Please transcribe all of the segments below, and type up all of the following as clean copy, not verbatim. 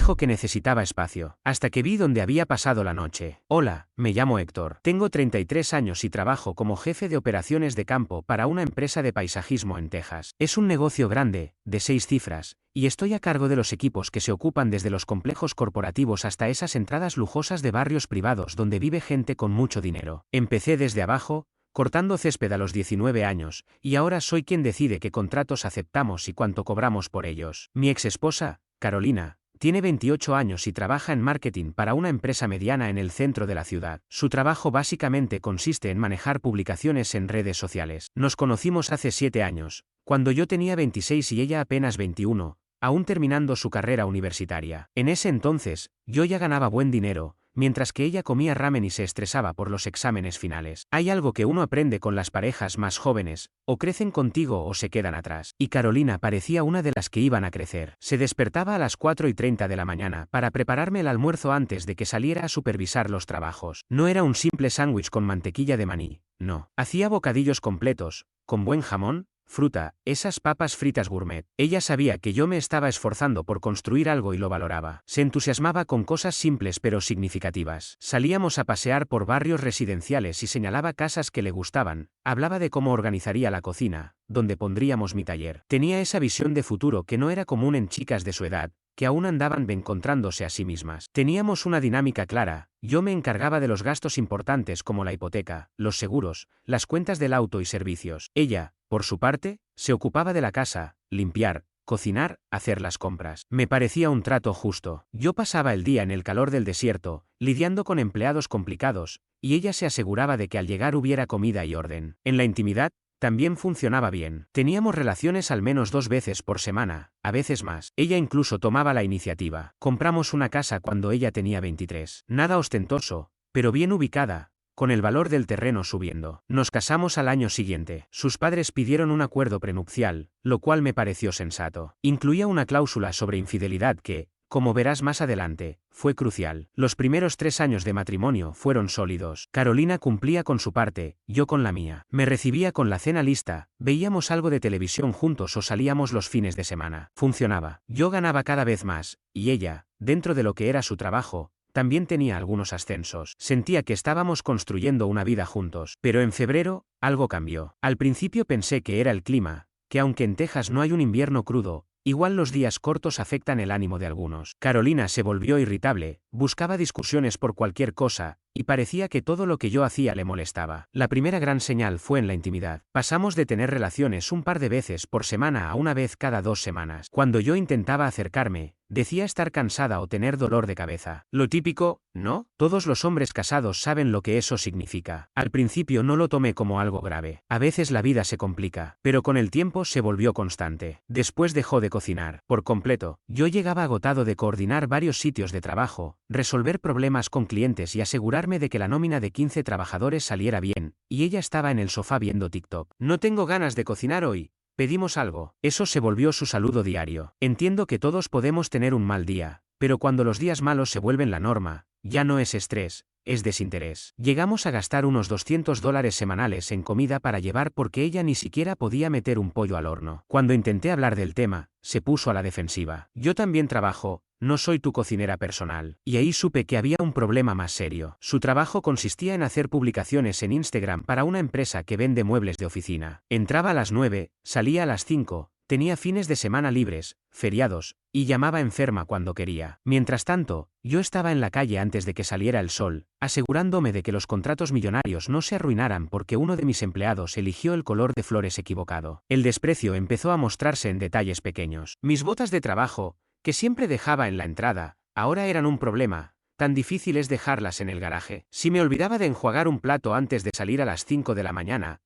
dijo que necesitaba espacio, hasta que vi dónde había pasado la noche. Hola, me llamo Héctor. Tengo 33 años y trabajo como jefe de operaciones de campo para una empresa de paisajismo en Texas. Es un negocio grande, de 6 cifras, y estoy a cargo de los equipos que se ocupan desde los complejos corporativos hasta esas entradas lujosas de barrios privados donde vive gente con mucho dinero. Empecé desde abajo, cortando césped a los 19 años, y ahora soy quien decide qué contratos aceptamos y cuánto cobramos por ellos. Mi exesposa, Carolina, tiene 28 años y trabaja en marketing para una empresa mediana en el centro de la ciudad. Su trabajo básicamente consiste en manejar publicaciones en redes sociales. Nos conocimos hace 7 años, cuando yo tenía 26 y ella apenas 21, aún terminando su carrera universitaria. En ese entonces, yo ya ganaba buen dinero, mientras que ella comía ramen y se estresaba por los exámenes finales. Hay algo que uno aprende con las parejas más jóvenes, o crecen contigo o se quedan atrás. Y Carolina parecía una de las que iban a crecer. Se despertaba a las 4:30 de la mañana para prepararme el almuerzo antes de que saliera a supervisar los trabajos. No era un simple sándwich con mantequilla de maní, no. Hacía bocadillos completos, con buen jamón, fruta, esas papas fritas gourmet. Ella sabía que yo me estaba esforzando por construir algo y lo valoraba. Se entusiasmaba con cosas simples pero significativas. Salíamos a pasear por barrios residenciales y señalaba casas que le gustaban. Hablaba de cómo organizaría la cocina, donde pondríamos mi taller. Tenía esa visión de futuro que no era común en chicas de su edad, que aún andaban encontrándose a sí mismas. Teníamos una dinámica clara. Yo me encargaba de los gastos importantes como la hipoteca, los seguros, las cuentas del auto y servicios. Ella, por su parte, se ocupaba de la casa, limpiar, cocinar, hacer las compras. Me parecía un trato justo. Yo pasaba el día en el calor del desierto, lidiando con empleados complicados, y ella se aseguraba de que al llegar hubiera comida y orden. En la intimidad, también funcionaba bien. Teníamos relaciones al menos 2 veces por semana, a veces más. Ella incluso tomaba la iniciativa. Compramos una casa cuando ella tenía 23. Nada ostentoso, pero bien ubicada, con el valor del terreno subiendo. Nos casamos al año siguiente. Sus padres pidieron un acuerdo prenupcial, lo cual me pareció sensato. Incluía una cláusula sobre infidelidad que, como verás más adelante, fue crucial. Los primeros 3 años de matrimonio fueron sólidos. Carolina cumplía con su parte, yo con la mía. Me recibía con la cena lista, veíamos algo de televisión juntos o salíamos los fines de semana. Funcionaba. Yo ganaba cada vez más, y ella, dentro de lo que era su trabajo, también tenía algunos ascensos. Sentía que estábamos construyendo una vida juntos. Pero en febrero, algo cambió. Al principio pensé que era el clima, que aunque en Texas no hay un invierno crudo, igual los días cortos afectan el ánimo de algunos. Carolina se volvió irritable, buscaba discusiones por cualquier cosa, y parecía que todo lo que yo hacía le molestaba. La primera gran señal fue en la intimidad. Pasamos de tener relaciones un par de veces por semana a una vez cada 2 semanas. Cuando yo intentaba acercarme, decía estar cansada o tener dolor de cabeza. Lo típico, ¿no? Todos los hombres casados saben lo que eso significa. Al principio no lo tomé como algo grave. A veces la vida se complica, pero con el tiempo se volvió constante. Después dejó de cocinar, por completo. Yo llegaba agotado de coordinar varios sitios de trabajo, resolver problemas con clientes y asegurarme de que la nómina de 15 trabajadores saliera bien, y ella estaba en el sofá viendo TikTok. No tengo ganas de cocinar hoy. Pedimos algo. Eso se volvió su saludo diario. Entiendo que todos podemos tener un mal día, pero cuando los días malos se vuelven la norma, ya no es estrés, es desinterés. Llegamos a gastar unos $200 semanales en comida para llevar porque ella ni siquiera podía meter un pollo al horno. Cuando intenté hablar del tema, se puso a la defensiva. Yo también trabajo, no soy tu cocinera personal. Y ahí supe que había un problema más serio. Su trabajo consistía en hacer publicaciones en Instagram para una empresa que vende muebles de oficina. Entraba a las 9, salía a las 5, tenía fines de semana libres, feriados, y llamaba enferma cuando quería. Mientras tanto, yo estaba en la calle antes de que saliera el sol, asegurándome de que los contratos millonarios no se arruinaran porque uno de mis empleados eligió el color de flores equivocado. El desprecio empezó a mostrarse en detalles pequeños. Mis botas de trabajo, que siempre dejaba en la entrada, ahora eran un problema. Tan difícil es dejarlas en el garaje. Si me olvidaba de enjuagar un plato antes de salir a las 5 de la mañana,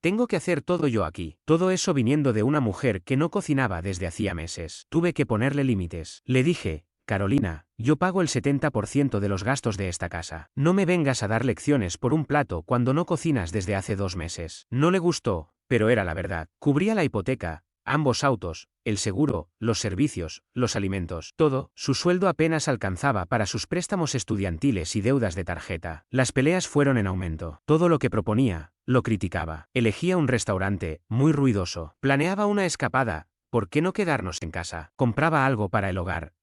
tengo que hacer todo yo aquí. Todo eso viniendo de una mujer que no cocinaba desde hacía meses. Tuve que ponerle límites. Le dije, Carolina, yo pago el 70% de los gastos de esta casa. No me vengas a dar lecciones por un plato cuando no cocinas desde hace 2 meses. No le gustó, pero era la verdad. Cubría la hipoteca, ambos autos, el seguro, los servicios, los alimentos, todo. Su sueldo apenas alcanzaba para sus préstamos estudiantiles y deudas de tarjeta. Las peleas fueron en aumento. Todo lo que proponía, lo criticaba. Elegía un restaurante, muy ruidoso. Planeaba una escapada, ¿por qué no quedarnos en casa? Compraba algo para el hogar,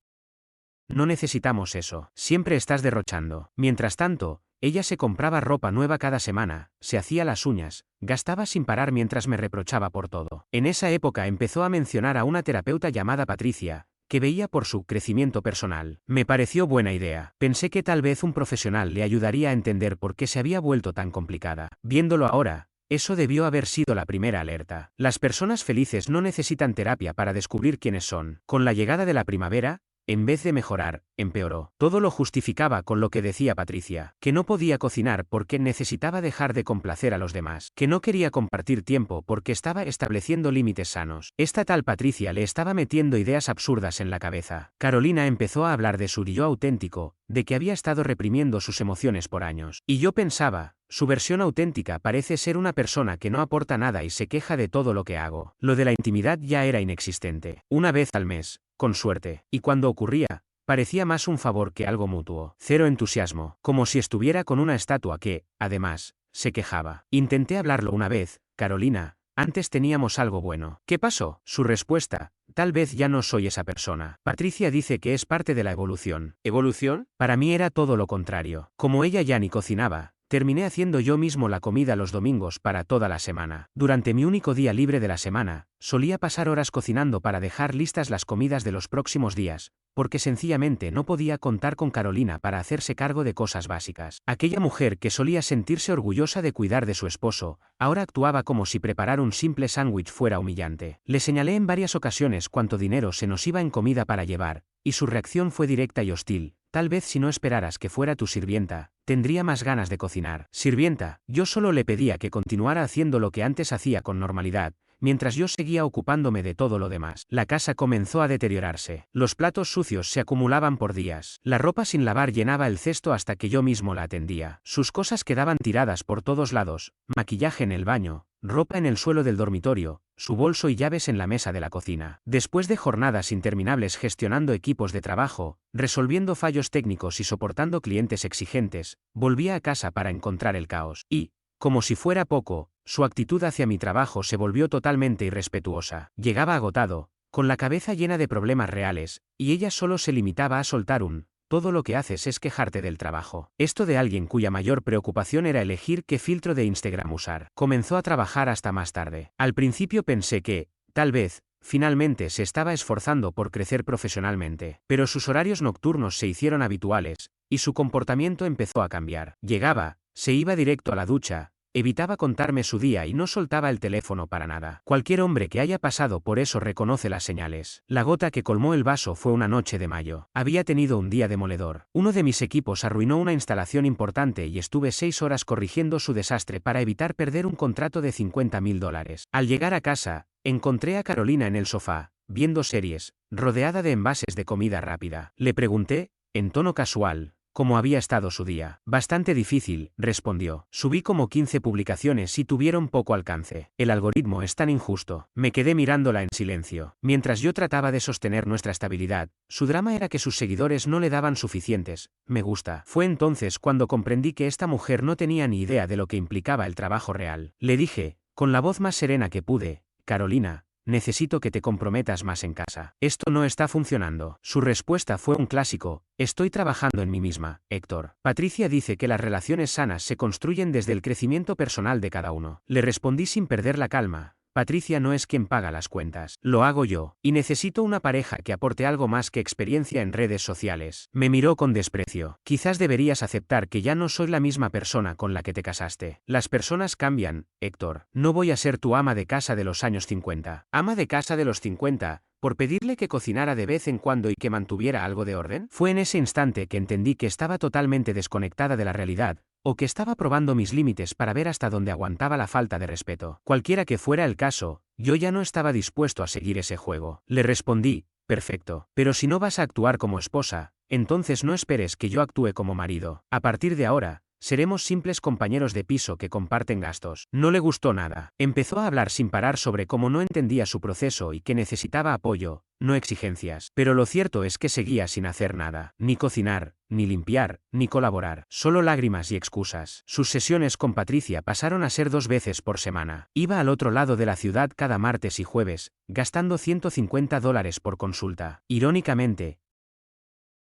no necesitamos eso. Siempre estás derrochando. Mientras tanto, ella se compraba ropa nueva cada semana, se hacía las uñas, gastaba sin parar mientras me reprochaba por todo. En esa época empezó a mencionar a una terapeuta llamada Patricia, que veía por su crecimiento personal. Me pareció buena idea. Pensé que tal vez un profesional le ayudaría a entender por qué se había vuelto tan complicada. Viéndolo ahora, eso debió haber sido la primera alerta. Las personas felices no necesitan terapia para descubrir quiénes son. Con la llegada de la primavera, en vez de mejorar, empeoró. Todo lo justificaba con lo que decía Patricia, que no podía cocinar porque necesitaba dejar de complacer a los demás, que no quería compartir tiempo porque estaba estableciendo límites sanos. Esta tal Patricia le estaba metiendo ideas absurdas en la cabeza. Carolina empezó a hablar de su yo auténtico, de que había estado reprimiendo sus emociones por años. Y yo pensaba, su versión auténtica parece ser una persona que no aporta nada y se queja de todo lo que hago. Lo de la intimidad ya era inexistente. Una vez al mes, con suerte. Y cuando ocurría, parecía más un favor que algo mutuo. Cero entusiasmo, como si estuviera con una estatua que, además, se quejaba. Intenté hablarlo una vez, Carolina, antes teníamos algo bueno. ¿Qué pasó? Su respuesta, tal vez ya no soy esa persona. Patricia dice que es parte de la evolución. ¿Evolución? Para mí era todo lo contrario. Como ella ya ni cocinaba, terminé haciendo yo mismo la comida los domingos para toda la semana. Durante mi único día libre de la semana, solía pasar horas cocinando para dejar listas las comidas de los próximos días, porque sencillamente no podía contar con Carolina para hacerse cargo de cosas básicas. Aquella mujer que solía sentirse orgullosa de cuidar de su esposo, ahora actuaba como si preparar un simple sándwich fuera humillante. Le señalé en varias ocasiones cuánto dinero se nos iba en comida para llevar, y su reacción fue directa y hostil. Tal vez si no esperaras que fuera tu sirvienta, tendría más ganas de cocinar. Sirvienta, yo solo le pedía que continuara haciendo lo que antes hacía con normalidad, mientras yo seguía ocupándome de todo lo demás. La casa comenzó a deteriorarse. Los platos sucios se acumulaban por días. La ropa sin lavar llenaba el cesto hasta que yo mismo la atendía. Sus cosas quedaban tiradas por todos lados, maquillaje en el baño, ropa en el suelo del dormitorio, su bolso y llaves en la mesa de la cocina. Después de jornadas interminables gestionando equipos de trabajo, resolviendo fallos técnicos y soportando clientes exigentes, volvía a casa para encontrar el caos. Y, como si fuera poco, su actitud hacia mi trabajo se volvió totalmente irrespetuosa. Llegaba agotado, con la cabeza llena de problemas reales, y ella solo se limitaba a soltar un todo lo que haces es quejarte del trabajo. Esto de alguien cuya mayor preocupación era elegir qué filtro de Instagram usar. Comenzó a trabajar hasta más tarde. Al principio pensé que, tal vez, finalmente se estaba esforzando por crecer profesionalmente, pero sus horarios nocturnos se hicieron habituales, y su comportamiento empezó a cambiar. Llegaba, se iba directo a la ducha, evitaba contarme su día y no soltaba el teléfono para nada. Cualquier hombre que haya pasado por eso reconoce las señales. La gota que colmó el vaso fue una noche de mayo. Había tenido un día demoledor. Uno de mis equipos arruinó una instalación importante y estuve 6 horas corrigiendo su desastre para evitar perder un contrato de $50,000. Al llegar a casa, encontré a Carolina en el sofá, viendo series, rodeada de envases de comida rápida. Le pregunté, en tono casual, cómo había estado su día. Bastante difícil, respondió. Subí como 15 publicaciones y tuvieron poco alcance. El algoritmo es tan injusto. Me quedé mirándola en silencio. Mientras yo trataba de sostener nuestra estabilidad, su drama era que sus seguidores no le daban suficientes me gusta. Fue entonces cuando comprendí que esta mujer no tenía ni idea de lo que implicaba el trabajo real. Le dije, con la voz más serena que pude, Carolina, necesito que te comprometas más en casa. Esto no está funcionando. Su respuesta fue un clásico, estoy trabajando en mí misma, Héctor. Patricia dice que las relaciones sanas se construyen desde el crecimiento personal de cada uno. Le respondí sin perder la calma. Patricia no es quien paga las cuentas. Lo hago yo. Y necesito una pareja que aporte algo más que experiencia en redes sociales. Me miró con desprecio. Quizás deberías aceptar que ya no soy la misma persona con la que te casaste. Las personas cambian, Héctor. No voy a ser tu ama de casa de los años 50. ¿Ama de casa de los 50? ¿Por pedirle que cocinara de vez en cuando y que mantuviera algo de orden? Fue en ese instante que entendí que estaba totalmente desconectada de la realidad, o que estaba probando mis límites para ver hasta dónde aguantaba la falta de respeto. Cualquiera que fuera el caso, yo ya no estaba dispuesto a seguir ese juego. Le respondí, perfecto, pero si no vas a actuar como esposa, entonces no esperes que yo actúe como marido. A partir de ahora, seremos simples compañeros de piso que comparten gastos. No le gustó nada. Empezó a hablar sin parar sobre cómo no entendía su proceso y que necesitaba apoyo, no exigencias. Pero lo cierto es que seguía sin hacer nada. Ni cocinar, ni limpiar, ni colaborar. Solo lágrimas y excusas. Sus sesiones con Patricia pasaron a ser 2 veces por semana. Iba al otro lado de la ciudad cada martes y jueves, gastando $150 por consulta. Irónicamente,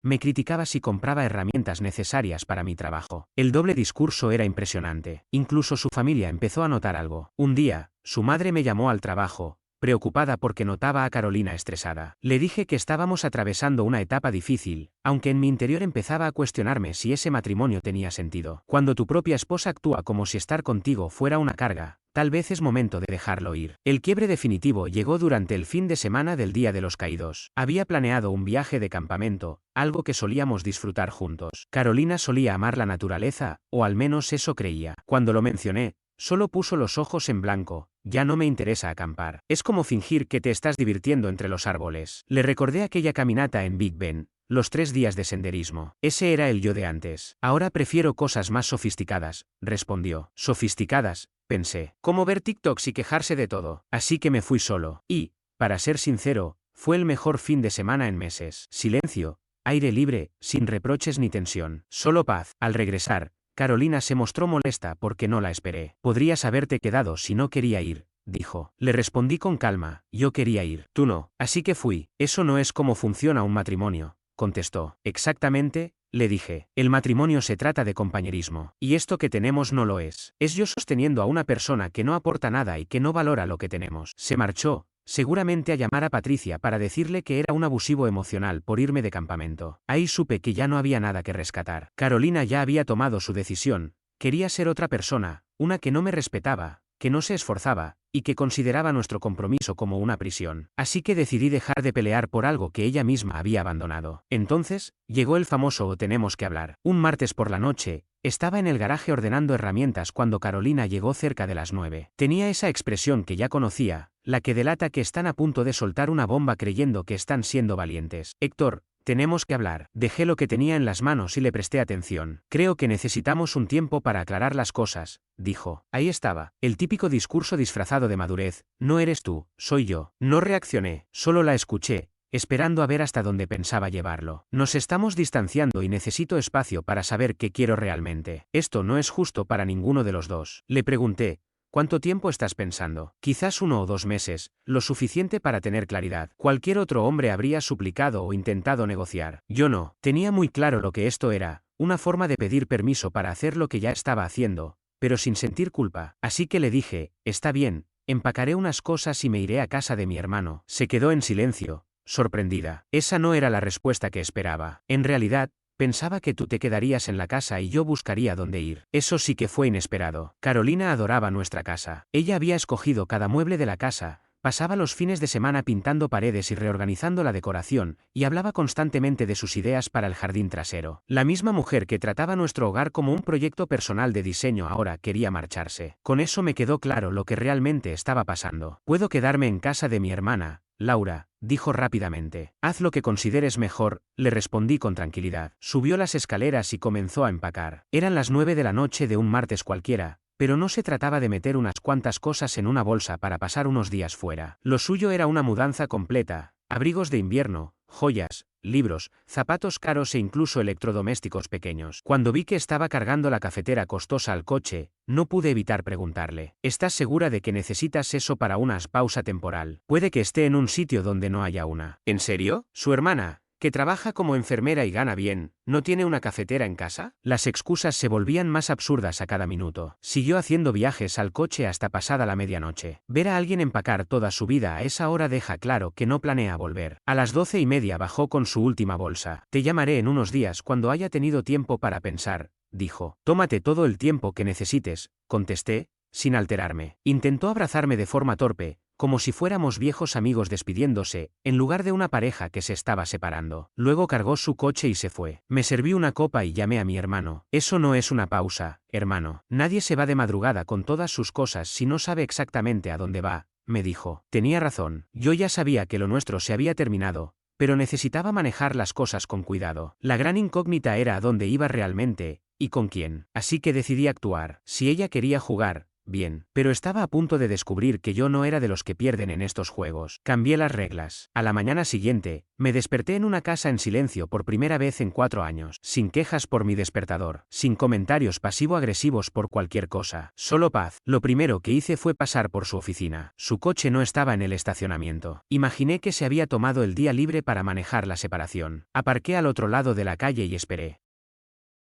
me criticaba si compraba herramientas necesarias para mi trabajo. El doble discurso era impresionante. Incluso su familia empezó a notar algo. Un día, su madre me llamó al trabajo, preocupada porque notaba a Carolina estresada. Le dije que estábamos atravesando una etapa difícil, aunque en mi interior empezaba a cuestionarme si ese matrimonio tenía sentido. Cuando tu propia esposa actúa como si estar contigo fuera una carga, tal vez es momento de dejarlo ir. El quiebre definitivo llegó durante el fin de semana del Día de los Caídos. Había planeado un viaje de campamento, algo que solíamos disfrutar juntos. Carolina solía amar la naturaleza, o al menos eso creía. Cuando lo mencioné, solo puso los ojos en blanco. Ya no me interesa acampar. Es como fingir que te estás divirtiendo entre los árboles. Le recordé aquella caminata en Big Ben, los 3 días de senderismo. Ese era el yo de antes. Ahora prefiero cosas más sofisticadas, respondió. ¿Sofisticadas? Pensé. ¿Cómo ver TikToks y quejarse de todo? Así que me fui solo. Y, para ser sincero, fue el mejor fin de semana en meses. Silencio, aire libre, sin reproches ni tensión. Solo paz. Al regresar, Carolina se mostró molesta porque no la esperé. Podrías haberte quedado si no quería ir, dijo. Le respondí con calma, yo quería ir, tú no. Así que fui. Eso no es como funciona un matrimonio, contestó. Exactamente, le dije. El matrimonio se trata de compañerismo. Y esto que tenemos no lo es. Es yo sosteniendo a una persona que no aporta nada y que no valora lo que tenemos. Se marchó, seguramente a llamar a Patricia para decirle que era un abusivo emocional por irme de campamento. Ahí supe que ya no había nada que rescatar. Carolina ya había tomado su decisión. Quería ser otra persona, una que no me respetaba, que no se esforzaba, y que consideraba nuestro compromiso como una prisión. Así que decidí dejar de pelear por algo que ella misma había abandonado. Entonces, llegó el famoso tenemos que hablar. Un martes por la noche, estaba en el garaje ordenando herramientas cuando Carolina llegó cerca de las 9. Tenía esa expresión que ya conocía, la que delata que están a punto de soltar una bomba creyendo que están siendo valientes. Héctor, tenemos que hablar. Dejé lo que tenía en las manos y le presté atención. Creo que necesitamos un tiempo para aclarar las cosas, dijo. Ahí estaba, el típico discurso disfrazado de madurez. No eres tú, soy yo. No reaccioné, solo la escuché, esperando a ver hasta dónde pensaba llevarlo. Nos estamos distanciando y necesito espacio para saber qué quiero realmente. Esto no es justo para ninguno de los dos. Le pregunté, ¿cuánto tiempo estás pensando? Quizás 1 o 2 meses, lo suficiente para tener claridad. Cualquier otro hombre habría suplicado o intentado negociar. Yo no. Tenía muy claro lo que esto era, una forma de pedir permiso para hacer lo que ya estaba haciendo, pero sin sentir culpa. Así que le dije, está bien, empacaré unas cosas y me iré a casa de mi hermano. Se quedó en silencio, sorprendida. Esa no era la respuesta que esperaba. En realidad, pensaba que tú te quedarías en la casa y yo buscaría dónde ir. Eso sí que fue inesperado. Carolina adoraba nuestra casa. Ella había escogido cada mueble de la casa, pasaba los fines de semana pintando paredes y reorganizando la decoración, y hablaba constantemente de sus ideas para el jardín trasero. La misma mujer que trataba nuestro hogar como un proyecto personal de diseño ahora quería marcharse. Con eso me quedó claro lo que realmente estaba pasando. Puedo quedarme en casa de mi hermana, Laura, dijo rápidamente. Haz lo que consideres mejor, le respondí con tranquilidad. Subió las escaleras y comenzó a empacar. Eran las 9 de la noche de un martes cualquiera, pero no se trataba de meter unas cuantas cosas en una bolsa para pasar unos días fuera. Lo suyo era una mudanza completa, abrigos de invierno, joyas, libros, zapatos caros e incluso electrodomésticos pequeños. Cuando vi que estaba cargando la cafetera costosa al coche, no pude evitar preguntarle, ¿estás segura de que necesitas eso para una pausa temporal? Puede que esté en un sitio donde no haya una. ¿En serio? Su hermana, que trabaja como enfermera y gana bien, ¿no tiene una cafetera en casa? Las excusas se volvían más absurdas a cada minuto. Siguió haciendo viajes al coche hasta pasada la medianoche. Ver a alguien empacar toda su vida a esa hora deja claro que no planea volver. A las 12:30 bajó con su última bolsa. Te llamaré en unos días cuando haya tenido tiempo para pensar, dijo. Tómate todo el tiempo que necesites, contesté, sin alterarme. Intentó abrazarme de forma torpe, como si fuéramos viejos amigos despidiéndose, en lugar de una pareja que se estaba separando. Luego cargó su coche y se fue. Me serví una copa y llamé a mi hermano. Eso no es una pausa, hermano. Nadie se va de madrugada con todas sus cosas si no sabe exactamente a dónde va, me dijo. Tenía razón. Yo ya sabía que lo nuestro se había terminado, pero necesitaba manejar las cosas con cuidado. La gran incógnita era a dónde iba realmente, y con quién. Así que decidí actuar. Si ella quería jugar, bien. Pero estaba a punto de descubrir que yo no era de los que pierden en estos juegos. Cambié las reglas. A la mañana siguiente, me desperté en una casa en silencio por primera vez en 4 años, sin quejas por mi despertador, sin comentarios pasivo-agresivos por cualquier cosa, solo paz. Lo primero que hice fue pasar por su oficina. Su coche no estaba en el estacionamiento. Imaginé que se había tomado el día libre para manejar la separación. Aparqué al otro lado de la calle y esperé.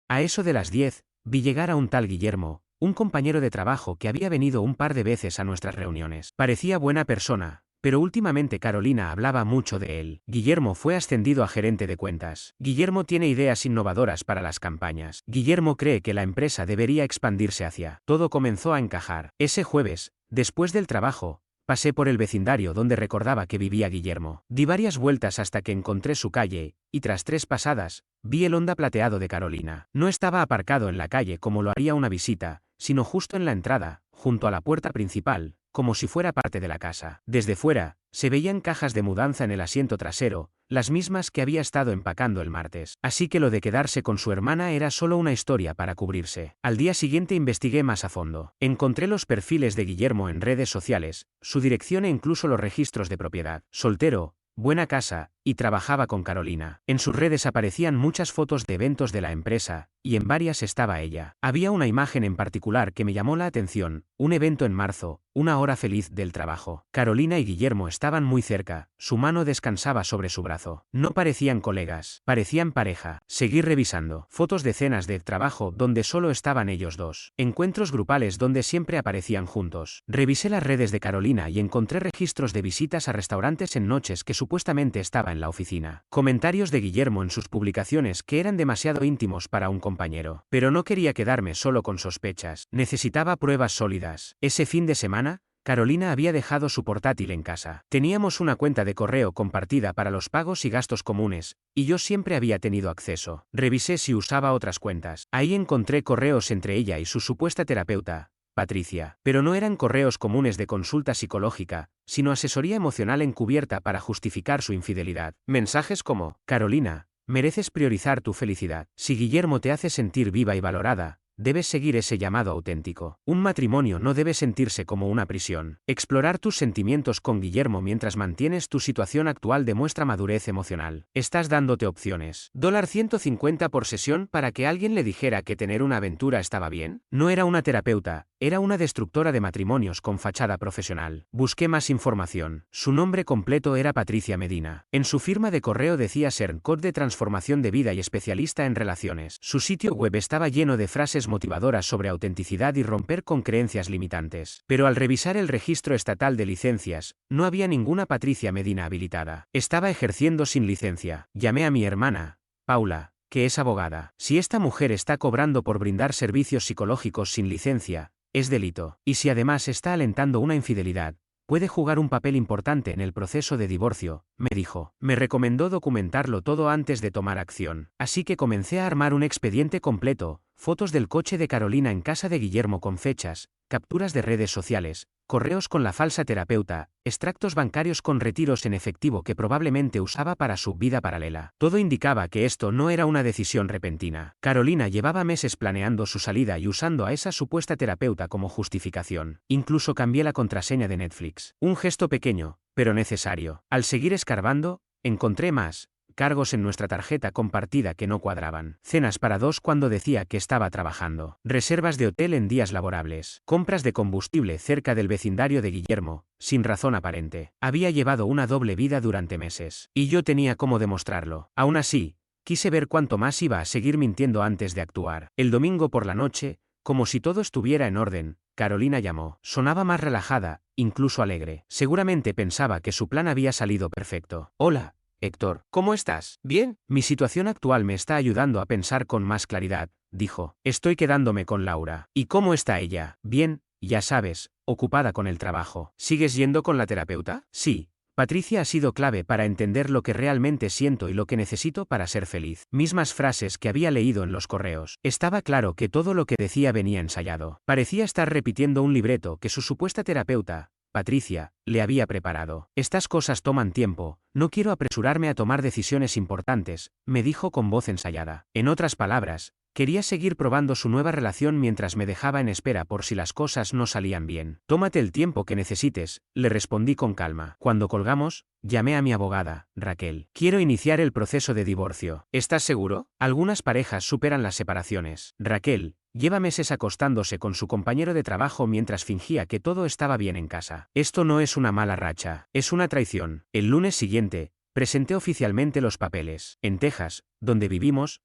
A eso de las 10, vi llegar a un tal Guillermo, un compañero de trabajo que había venido un par de veces a nuestras reuniones. Parecía buena persona, pero últimamente Carolina hablaba mucho de él. Guillermo fue ascendido a gerente de cuentas. Guillermo tiene ideas innovadoras para las campañas. Guillermo cree que la empresa debería expandirse hacia. Todo comenzó a encajar. Ese jueves, después del trabajo, pasé por el vecindario donde recordaba que vivía Guillermo. Di varias vueltas hasta que encontré su calle, y tras 3 pasadas, vi el Honda plateado de Carolina. No estaba aparcado en la calle como lo haría una visita, sino justo en la entrada, junto a la puerta principal, como si fuera parte de la casa. Desde fuera, se veían cajas de mudanza en el asiento trasero, las mismas que había estado empacando el martes. Así que lo de quedarse con su hermana era solo una historia para cubrirse. Al día siguiente investigué más a fondo. Encontré los perfiles de Guillermo en redes sociales, su dirección e incluso los registros de propiedad. Soltero, buena casa, y trabajaba con Carolina. En sus redes aparecían muchas fotos de eventos de la empresa, y en varias estaba ella. Había una imagen en particular que me llamó la atención, un evento en marzo, una hora feliz del trabajo. Carolina y Guillermo estaban muy cerca, su mano descansaba sobre su brazo. No parecían colegas, parecían pareja. Seguí revisando. Fotos de cenas de trabajo donde solo estaban ellos dos. Encuentros grupales donde siempre aparecían juntos. Revisé las redes de Carolina y encontré registros de visitas a restaurantes en noches que supuestamente estaba en la oficina. Comentarios de Guillermo en sus publicaciones que eran demasiado íntimos para un compañero. Pero no quería quedarme solo con sospechas. Necesitaba pruebas sólidas. Ese fin de semana, Carolina había dejado su portátil en casa. Teníamos una cuenta de correo compartida para los pagos y gastos comunes, y yo siempre había tenido acceso. Revisé si usaba otras cuentas. Ahí encontré correos entre ella y su supuesta terapeuta, Patricia, pero no eran correos comunes de consulta psicológica, sino asesoría emocional encubierta para justificar su infidelidad. Mensajes como: Carolina, mereces priorizar tu felicidad. Si Guillermo te hace sentir viva y valorada, debes seguir ese llamado auténtico. Un matrimonio no debe sentirse como una prisión. Explorar tus sentimientos con Guillermo mientras mantienes tu situación actual demuestra madurez emocional. Estás dándote opciones. $150 por sesión para que alguien le dijera que tener una aventura estaba bien. No era una terapeuta, era una destructora de matrimonios con fachada profesional. Busqué más información. Su nombre completo era Patricia Medina. En su firma de correo decía ser coach de transformación de vida y especialista en relaciones. Su sitio web estaba lleno de frases motivadoras sobre autenticidad y romper con creencias limitantes. Pero al revisar el registro estatal de licencias, no había ninguna Patricia Medina habilitada. Estaba ejerciendo sin licencia. Llamé a mi hermana, Paula, que es abogada. Si esta mujer está cobrando por brindar servicios psicológicos sin licencia, es delito. Y si además está alentando una infidelidad, puede jugar un papel importante en el proceso de divorcio, me dijo. Me recomendó documentarlo todo antes de tomar acción. Así que comencé a armar un expediente completo, fotos del coche de Carolina en casa de Guillermo con fechas, capturas de redes sociales, correos con la falsa terapeuta, extractos bancarios con retiros en efectivo que probablemente usaba para su vida paralela. Todo indicaba que esto no era una decisión repentina. Carolina llevaba meses planeando su salida y usando a esa supuesta terapeuta como justificación. Incluso cambié la contraseña de Netflix. Un gesto pequeño, pero necesario. Al seguir escarbando, encontré más cargos en nuestra tarjeta compartida que no cuadraban. Cenas para 2 cuando decía que estaba trabajando. Reservas de hotel en días laborables. Compras de combustible cerca del vecindario de Guillermo, sin razón aparente. Había llevado una doble vida durante meses. Y yo tenía cómo demostrarlo. Aún así, quise ver cuánto más iba a seguir mintiendo antes de actuar. El domingo por la noche, como si todo estuviera en orden, Carolina llamó. Sonaba más relajada, incluso alegre. Seguramente pensaba que su plan había salido perfecto. Hola, Héctor, ¿cómo estás? Bien. Mi situación actual me está ayudando a pensar con más claridad, dijo. Estoy quedándome con Laura. ¿Y cómo está ella? Bien, ya sabes, ocupada con el trabajo. ¿Sigues yendo con la terapeuta? Sí. Patricia ha sido clave para entender lo que realmente siento y lo que necesito para ser feliz. Mismas frases que había leído en los correos. Estaba claro que todo lo que decía venía ensayado. Parecía estar repitiendo un libreto que su supuesta terapeuta, Patricia, le había preparado. Estas cosas toman tiempo, no quiero apresurarme a tomar decisiones importantes, me dijo con voz ensayada. En otras palabras, Quería seguir probando su nueva relación mientras me dejaba en espera por si las cosas no salían bien. Tómate el tiempo que necesites, le respondí con calma. Cuando colgamos, llamé a mi abogada, Raquel. Quiero iniciar el proceso de divorcio. ¿Estás seguro? Algunas parejas superan las separaciones. Raquel lleva meses acostándose con su compañero de trabajo mientras fingía que todo estaba bien en casa. Esto no es una mala racha, es una traición. El lunes siguiente, presenté oficialmente los papeles. En Texas, donde vivimos,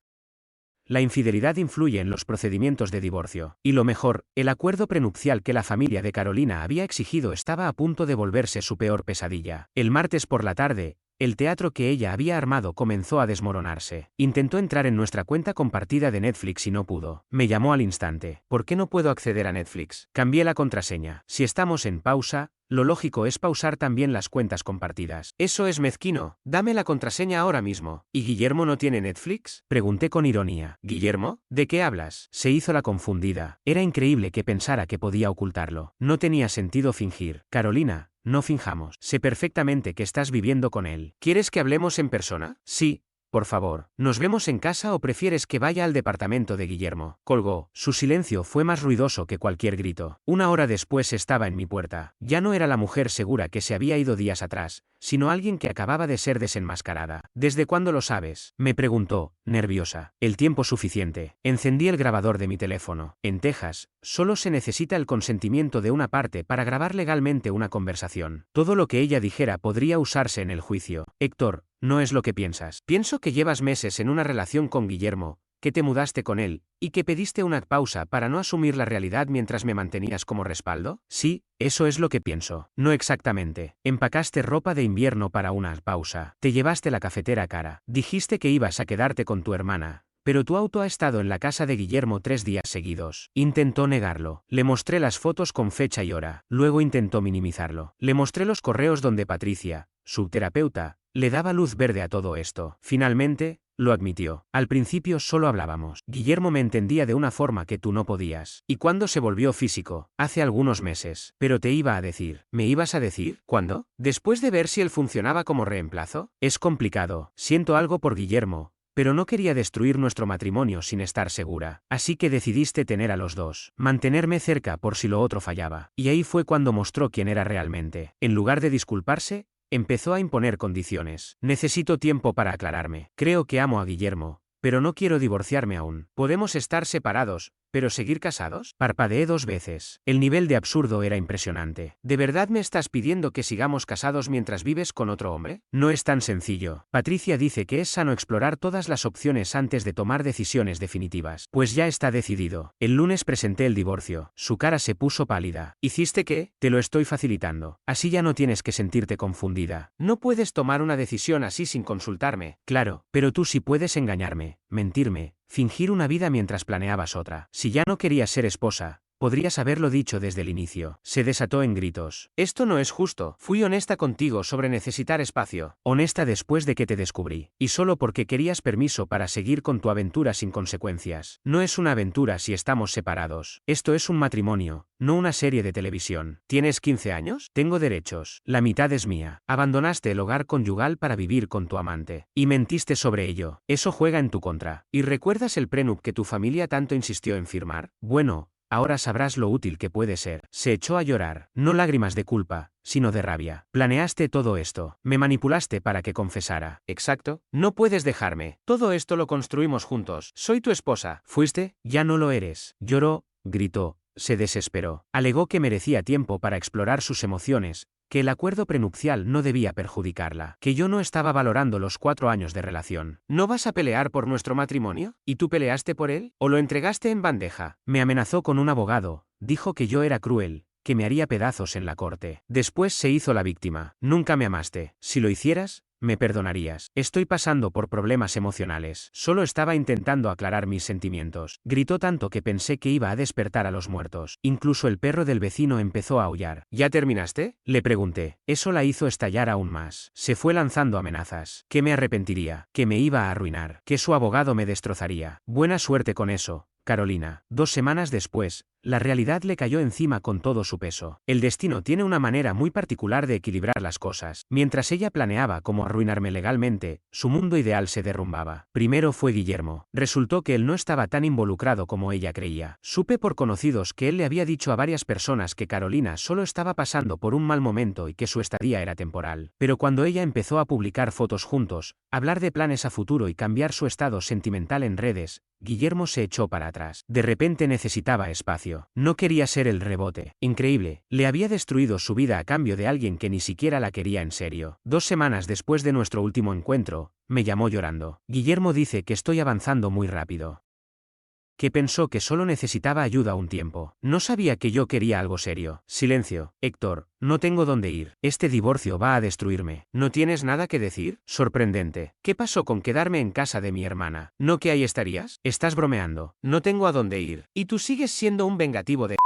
la infidelidad influye en los procedimientos de divorcio. Y lo mejor, el acuerdo prenupcial que la familia de Carolina había exigido estaba a punto de volverse su peor pesadilla. El martes por la tarde, el teatro que ella había armado comenzó a desmoronarse. Intentó entrar en nuestra cuenta compartida de Netflix y no pudo. Me llamó al instante. ¿Por qué no puedo acceder a Netflix? Cambié la contraseña. Si estamos en pausa, lo lógico es pausar también las cuentas compartidas. Eso es mezquino. Dame la contraseña ahora mismo. ¿Y Guillermo no tiene Netflix? Pregunté con ironía. ¿Guillermo? ¿De qué hablas? Se hizo la confundida. Era increíble que pensara que podía ocultarlo. No tenía sentido fingir. Carolina, no finjamos. Sé perfectamente que estás viviendo con él. ¿Quieres que hablemos en persona? Sí. Por favor, ¿nos vemos en casa o prefieres que vaya al departamento de Guillermo? Colgó. Su silencio fue más ruidoso que cualquier grito. Una hora después estaba en mi puerta. Ya no era la mujer segura que se había ido días atrás, sino alguien que acababa de ser desenmascarada. ¿Desde cuándo lo sabes? Me preguntó, nerviosa. El tiempo suficiente. Encendí el grabador de mi teléfono. En Texas, solo se necesita el consentimiento de una parte para grabar legalmente una conversación. Todo lo que ella dijera podría usarse en el juicio. Héctor, no es lo que piensas. Pienso que llevas meses en una relación con Guillermo, que te mudaste con él, y que pediste una pausa para no asumir la realidad mientras me mantenías como respaldo. Sí, eso es lo que pienso. No exactamente. Empacaste ropa de invierno para una pausa. Te llevaste la cafetera cara. Dijiste que ibas a quedarte con tu hermana. Pero tu auto ha estado en la casa de Guillermo 3 días seguidos. Intentó negarlo. Le mostré las fotos con fecha y hora. Luego intentó minimizarlo. Le mostré los correos donde Patricia, su terapeuta, le daba luz verde a todo esto. Finalmente, lo admitió. Al principio solo hablábamos. Guillermo me entendía de una forma que tú no podías. ¿Y cuándo se volvió físico? Hace algunos meses. Pero te iba a decir. ¿Me ibas a decir? ¿Cuándo? ¿Después de ver si él funcionaba como reemplazo? Es complicado. Siento algo por Guillermo, pero no quería destruir nuestro matrimonio sin estar segura. Así que decidiste tener a los dos. Mantenerme cerca por si lo otro fallaba. Y ahí fue cuando mostró quién era realmente. En lugar de disculparse, empezó a imponer condiciones. Necesito tiempo para aclararme. Creo que amo a Guillermo, pero no quiero divorciarme aún. ¿Podemos estar separados, pero seguir casados? Parpadeé 2 veces. El nivel de absurdo era impresionante. ¿De verdad me estás pidiendo que sigamos casados mientras vives con otro hombre? No es tan sencillo. Patricia dice que es sano explorar todas las opciones antes de tomar decisiones definitivas. Pues ya está decidido. El lunes presenté el divorcio. Su cara se puso pálida. ¿Hiciste qué? Te lo estoy facilitando. Así ya no tienes que sentirte confundida. No puedes tomar una decisión así sin consultarme. Claro, pero tú sí puedes engañarme, mentirme, fingir una vida mientras planeabas otra. Si ya no querías ser esposa, podrías haberlo dicho desde el inicio. Se desató en gritos. Esto no es justo. Fui honesta contigo sobre necesitar espacio. Honesta después de que te descubrí. Y solo porque querías permiso para seguir con tu aventura sin consecuencias. No es una aventura si estamos separados. Esto es un matrimonio, no una serie de televisión. ¿Tienes 15 años? Tengo derechos. La mitad es mía. Abandonaste el hogar conyugal para vivir con tu amante. Y mentiste sobre ello. Eso juega en tu contra. ¿Y recuerdas el prenup que tu familia tanto insistió en firmar? Bueno, ahora sabrás lo útil que puede ser. Se echó a llorar. No lágrimas de culpa, sino de rabia. Planeaste todo esto. Me manipulaste para que confesara. Exacto. No puedes dejarme. Todo esto lo construimos juntos. Soy tu esposa. ¿Fuiste? Ya no lo eres. Lloró, gritó, se desesperó. Alegó que merecía tiempo para explorar sus emociones, que el acuerdo prenupcial no debía perjudicarla, que yo no estaba valorando los 4 años de relación. ¿No vas a pelear por nuestro matrimonio? ¿Y tú peleaste por él? ¿O lo entregaste en bandeja? Me amenazó con un abogado, dijo que yo era cruel, que me haría pedazos en la corte. Después se hizo la víctima. Nunca me amaste. Si lo hicieras, me perdonarías. Estoy pasando por problemas emocionales. Solo estaba intentando aclarar mis sentimientos. Gritó tanto que pensé que iba a despertar a los muertos. Incluso el perro del vecino empezó a aullar. ¿Ya terminaste? Le pregunté. Eso la hizo estallar aún más. Se fue lanzando amenazas. Que me arrepentiría. Que me iba a arruinar. Que su abogado me destrozaría. Buena suerte con eso, Carolina. 2 semanas después, la realidad le cayó encima con todo su peso. El destino tiene una manera muy particular de equilibrar las cosas. Mientras ella planeaba cómo arruinarme legalmente, su mundo ideal se derrumbaba. Primero fue Guillermo. Resultó que él no estaba tan involucrado como ella creía. Supe por conocidos que él le había dicho a varias personas que Carolina solo estaba pasando por un mal momento y que su estadía era temporal. Pero cuando ella empezó a publicar fotos juntos, hablar de planes a futuro y cambiar su estado sentimental en redes, Guillermo se echó para atrás. De repente necesitaba espacio. No quería ser el rebote. Increíble, le había destruido su vida a cambio de alguien que ni siquiera la quería en serio. 2 semanas después de nuestro último encuentro, me llamó llorando. Guillermo dice que estoy avanzando muy rápido. Que pensó que solo necesitaba ayuda un tiempo. No sabía que yo quería algo serio. Silencio. Héctor, no tengo dónde ir. Este divorcio va a destruirme. ¿No tienes nada que decir? Sorprendente. ¿Qué pasó con quedarme en casa de mi hermana? ¿No que ahí estarías? Estás bromeando. No tengo a dónde ir. Y tú sigues siendo un vengativo de...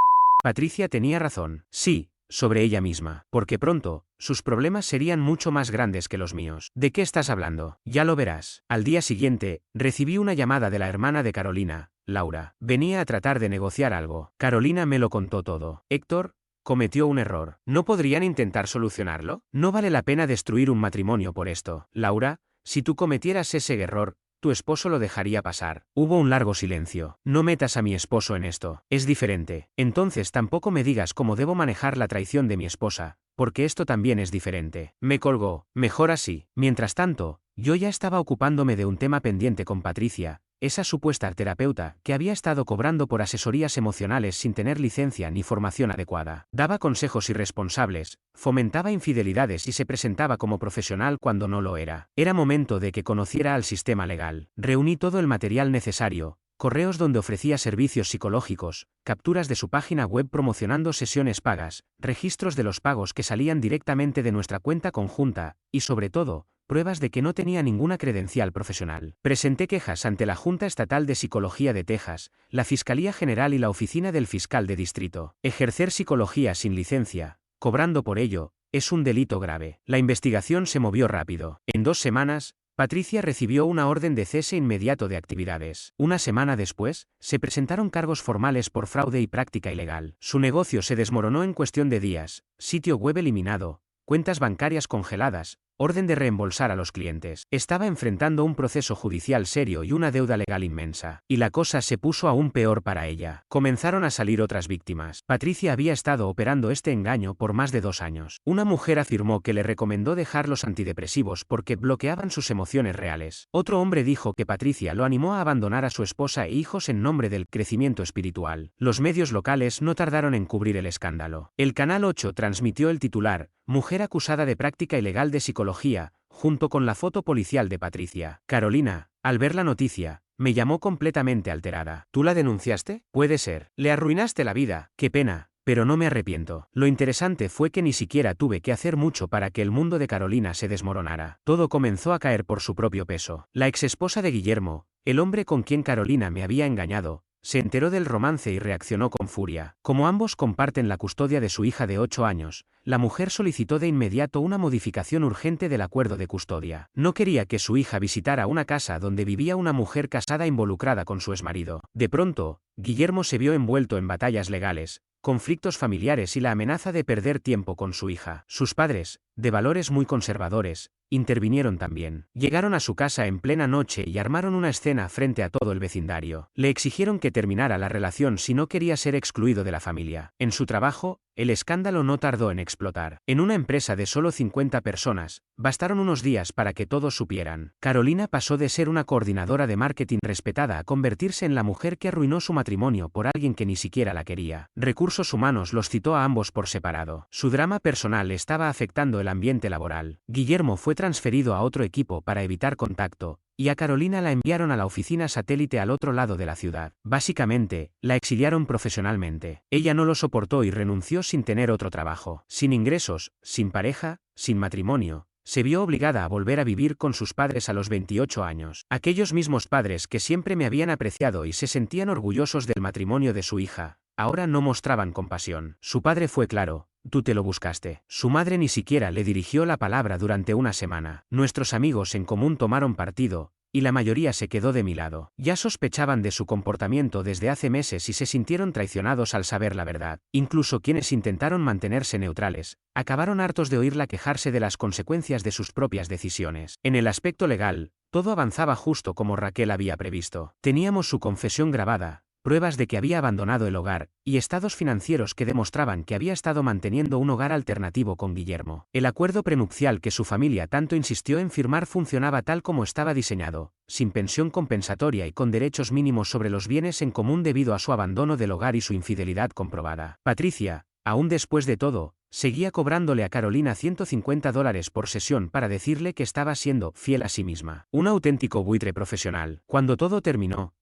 Patricia tenía razón. Sí, sobre ella misma. Porque pronto, sus problemas serían mucho más grandes que los míos. ¿De qué estás hablando? Ya lo verás. Al día siguiente, recibí una llamada de la hermana de Carolina, Laura. Venía a tratar de negociar algo. Carolina me lo contó todo. Héctor cometió un error. ¿No podrían intentar solucionarlo? No vale la pena destruir un matrimonio por esto. Laura, si tú cometieras ese error, tu esposo lo dejaría pasar. Hubo un largo silencio. No metas a mi esposo en esto. Es diferente. Entonces tampoco me digas cómo debo manejar la traición de mi esposa, porque esto también es diferente. Me colgó. Mejor así. Mientras tanto, yo ya estaba ocupándome de un tema pendiente con Patricia, esa supuesta terapeuta que había estado cobrando por asesorías emocionales sin tener licencia ni formación adecuada. Daba consejos irresponsables, fomentaba infidelidades y se presentaba como profesional cuando no lo era. Era momento de que conociera al sistema legal. Reuní todo el material necesario, correos donde ofrecía servicios psicológicos, capturas de su página web promocionando sesiones pagas, registros de los pagos que salían directamente de nuestra cuenta conjunta, y sobre todo, pruebas de que no tenía ninguna credencial profesional. Presenté quejas ante la Junta Estatal de Psicología de Texas, la Fiscalía General y la Oficina del Fiscal de Distrito. Ejercer psicología sin licencia, cobrando por ello, es un delito grave. La investigación se movió rápido. En 2 semanas, Patricia recibió una orden de cese inmediato de actividades. Una semana después, se presentaron cargos formales por fraude y práctica ilegal. Su negocio se desmoronó en cuestión de días, sitio web eliminado, cuentas bancarias congeladas, orden de reembolsar a los clientes. Estaba enfrentando un proceso judicial serio y una deuda legal inmensa. Y la cosa se puso aún peor para ella. Comenzaron a salir otras víctimas. Patricia había estado operando este engaño por más de 2 años. Una mujer afirmó que le recomendó dejar los antidepresivos porque bloqueaban sus emociones reales. Otro hombre dijo que Patricia lo animó a abandonar a su esposa e hijos en nombre del crecimiento espiritual. Los medios locales no tardaron en cubrir el escándalo. El Canal 8 transmitió el titular: mujer acusada de práctica ilegal de psicología, junto con la foto policial de Patricia. Carolina, al ver la noticia, me llamó completamente alterada. ¿Tú la denunciaste? Puede ser. Le arruinaste la vida. Qué pena, pero no me arrepiento. Lo interesante fue que ni siquiera tuve que hacer mucho para que el mundo de Carolina se desmoronara. Todo comenzó a caer por su propio peso. La exesposa de Guillermo, el hombre con quien Carolina me había engañado, se enteró del romance y reaccionó con furia. Como ambos comparten la custodia de su hija de 8 años, la mujer solicitó de inmediato una modificación urgente del acuerdo de custodia. No quería que su hija visitara una casa donde vivía una mujer casada involucrada con su exmarido. De pronto, Guillermo se vio envuelto en batallas legales, conflictos familiares y la amenaza de perder tiempo con su hija. Sus padres, de valores muy conservadores, intervinieron también. Llegaron a su casa en plena noche y armaron una escena frente a todo el vecindario. Le exigieron que terminara la relación si no quería ser excluido de la familia. En su trabajo, el escándalo no tardó en explotar. En una empresa de solo 50 personas, bastaron unos días para que todos supieran. Carolina pasó de ser una coordinadora de marketing respetada a convertirse en la mujer que arruinó su matrimonio por alguien que ni siquiera la quería. Recursos Humanos los citó a ambos por separado. Su drama personal estaba afectando el ambiente laboral. Guillermo fue transferido a otro equipo para evitar contacto, y a Carolina la enviaron a la oficina satélite al otro lado de la ciudad. Básicamente, la exiliaron profesionalmente. Ella no lo soportó y renunció sin tener otro trabajo. Sin ingresos, sin pareja, sin matrimonio, se vio obligada a volver a vivir con sus padres a los 28 años. Aquellos mismos padres que siempre me habían apreciado y se sentían orgullosos del matrimonio de su hija, ahora no mostraban compasión. Su padre fue claro: tú te lo buscaste. Su madre ni siquiera le dirigió la palabra durante una semana. Nuestros amigos en común tomaron partido, y la mayoría se quedó de mi lado. Ya sospechaban de su comportamiento desde hace meses y se sintieron traicionados al saber la verdad. Incluso quienes intentaron mantenerse neutrales, acabaron hartos de oírla quejarse de las consecuencias de sus propias decisiones. En el aspecto legal, todo avanzaba justo como Raquel había previsto. Teníamos su confesión grabada, pruebas de que había abandonado el hogar, y estados financieros que demostraban que había estado manteniendo un hogar alternativo con Guillermo. El acuerdo prenupcial que su familia tanto insistió en firmar funcionaba tal como estaba diseñado, sin pensión compensatoria y con derechos mínimos sobre los bienes en común debido a su abandono del hogar y su infidelidad comprobada. Patricia, aún después de todo, seguía cobrándole a Carolina $150 por sesión para decirle que estaba siendo fiel a sí misma. Un auténtico buitre profesional. Cuando todo terminó,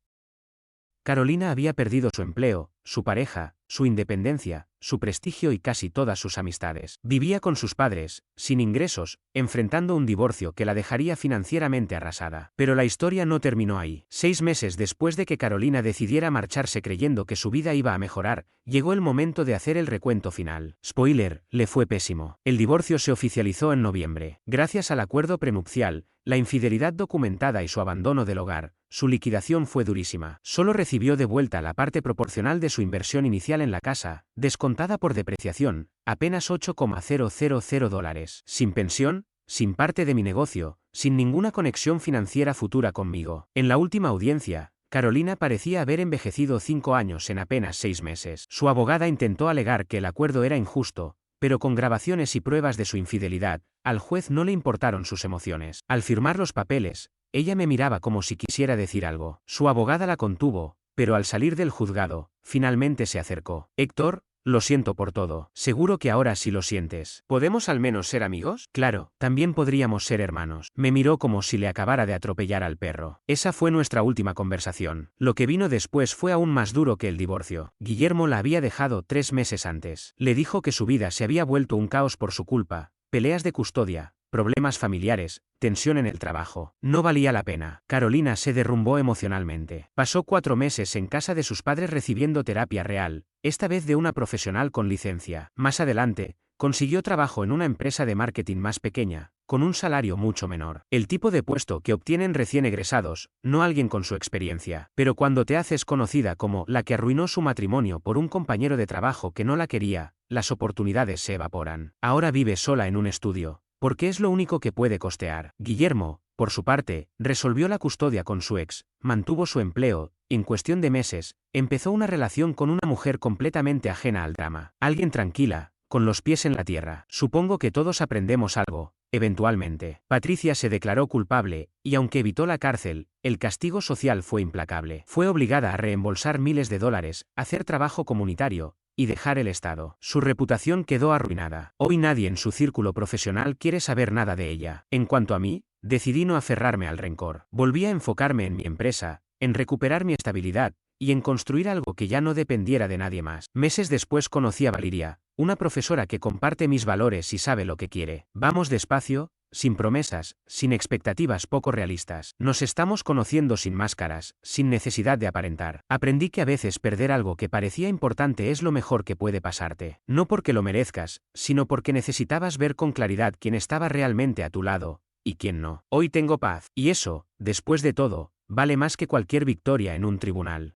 Carolina había perdido su empleo, su pareja, su independencia, su prestigio y casi todas sus amistades. Vivía con sus padres, sin ingresos, enfrentando un divorcio que la dejaría financieramente arrasada. Pero la historia no terminó ahí. 6 meses después de que Carolina decidiera marcharse creyendo que su vida iba a mejorar, llegó el momento de hacer el recuento final. Spoiler, le fue pésimo. El divorcio se oficializó en noviembre. Gracias al acuerdo prenupcial, la infidelidad documentada y su abandono del hogar, su liquidación fue durísima. Solo recibió de vuelta la parte proporcional de su inversión inicial en la casa, descontada por depreciación, apenas $8,000, sin pensión, sin parte de mi negocio, sin ninguna conexión financiera futura conmigo. En la última audiencia, Carolina parecía haber envejecido 5 años en apenas 6 meses. Su abogada intentó alegar que el acuerdo era injusto, pero con grabaciones y pruebas de su infidelidad, al juez no le importaron sus emociones. Al firmar los papeles, ella me miraba como si quisiera decir algo. Su abogada la contuvo, pero al salir del juzgado, finalmente se acercó. Héctor, lo siento por todo. Seguro que ahora sí lo sientes. ¿Podemos al menos ser amigos? Claro, también podríamos ser hermanos. Me miró como si le acabara de atropellar al perro. Esa fue nuestra última conversación. Lo que vino después fue aún más duro que el divorcio. Guillermo la había dejado 3 meses antes. Le dijo que su vida se había vuelto un caos por su culpa, peleas de custodia, problemas familiares, tensión en el trabajo. No valía la pena. Carolina se derrumbó emocionalmente. Pasó 4 meses en casa de sus padres recibiendo terapia real, esta vez de una profesional con licencia. Más adelante, consiguió trabajo en una empresa de marketing más pequeña, con un salario mucho menor. El tipo de puesto que obtienen recién egresados, no alguien con su experiencia. Pero cuando te haces conocida como la que arruinó su matrimonio por un compañero de trabajo que no la quería, las oportunidades se evaporan. Ahora vive sola en un estudio, porque es lo único que puede costear. Guillermo, por su parte, resolvió la custodia con su ex, mantuvo su empleo, en cuestión de meses, empezó una relación con una mujer completamente ajena al drama. Alguien tranquila, con los pies en la tierra. Supongo que todos aprendemos algo, eventualmente. Patricia se declaró culpable, y aunque evitó la cárcel, el castigo social fue implacable. Fue obligada a reembolsar miles de dólares, hacer trabajo comunitario, y dejar el estado. Su reputación quedó arruinada. Hoy nadie en su círculo profesional quiere saber nada de ella. En cuanto a mí, decidí no aferrarme al rencor. Volví a enfocarme en mi empresa, en recuperar mi estabilidad, y en construir algo que ya no dependiera de nadie más. Meses después conocí a Valeria, una profesora que comparte mis valores y sabe lo que quiere. Vamos despacio, sin promesas, sin expectativas poco realistas. Nos estamos conociendo sin máscaras, sin necesidad de aparentar. Aprendí que a veces perder algo que parecía importante es lo mejor que puede pasarte. No porque lo merezcas, sino porque necesitabas ver con claridad quién estaba realmente a tu lado, y quién no. Hoy tengo paz, y eso, después de todo, vale más que cualquier victoria en un tribunal.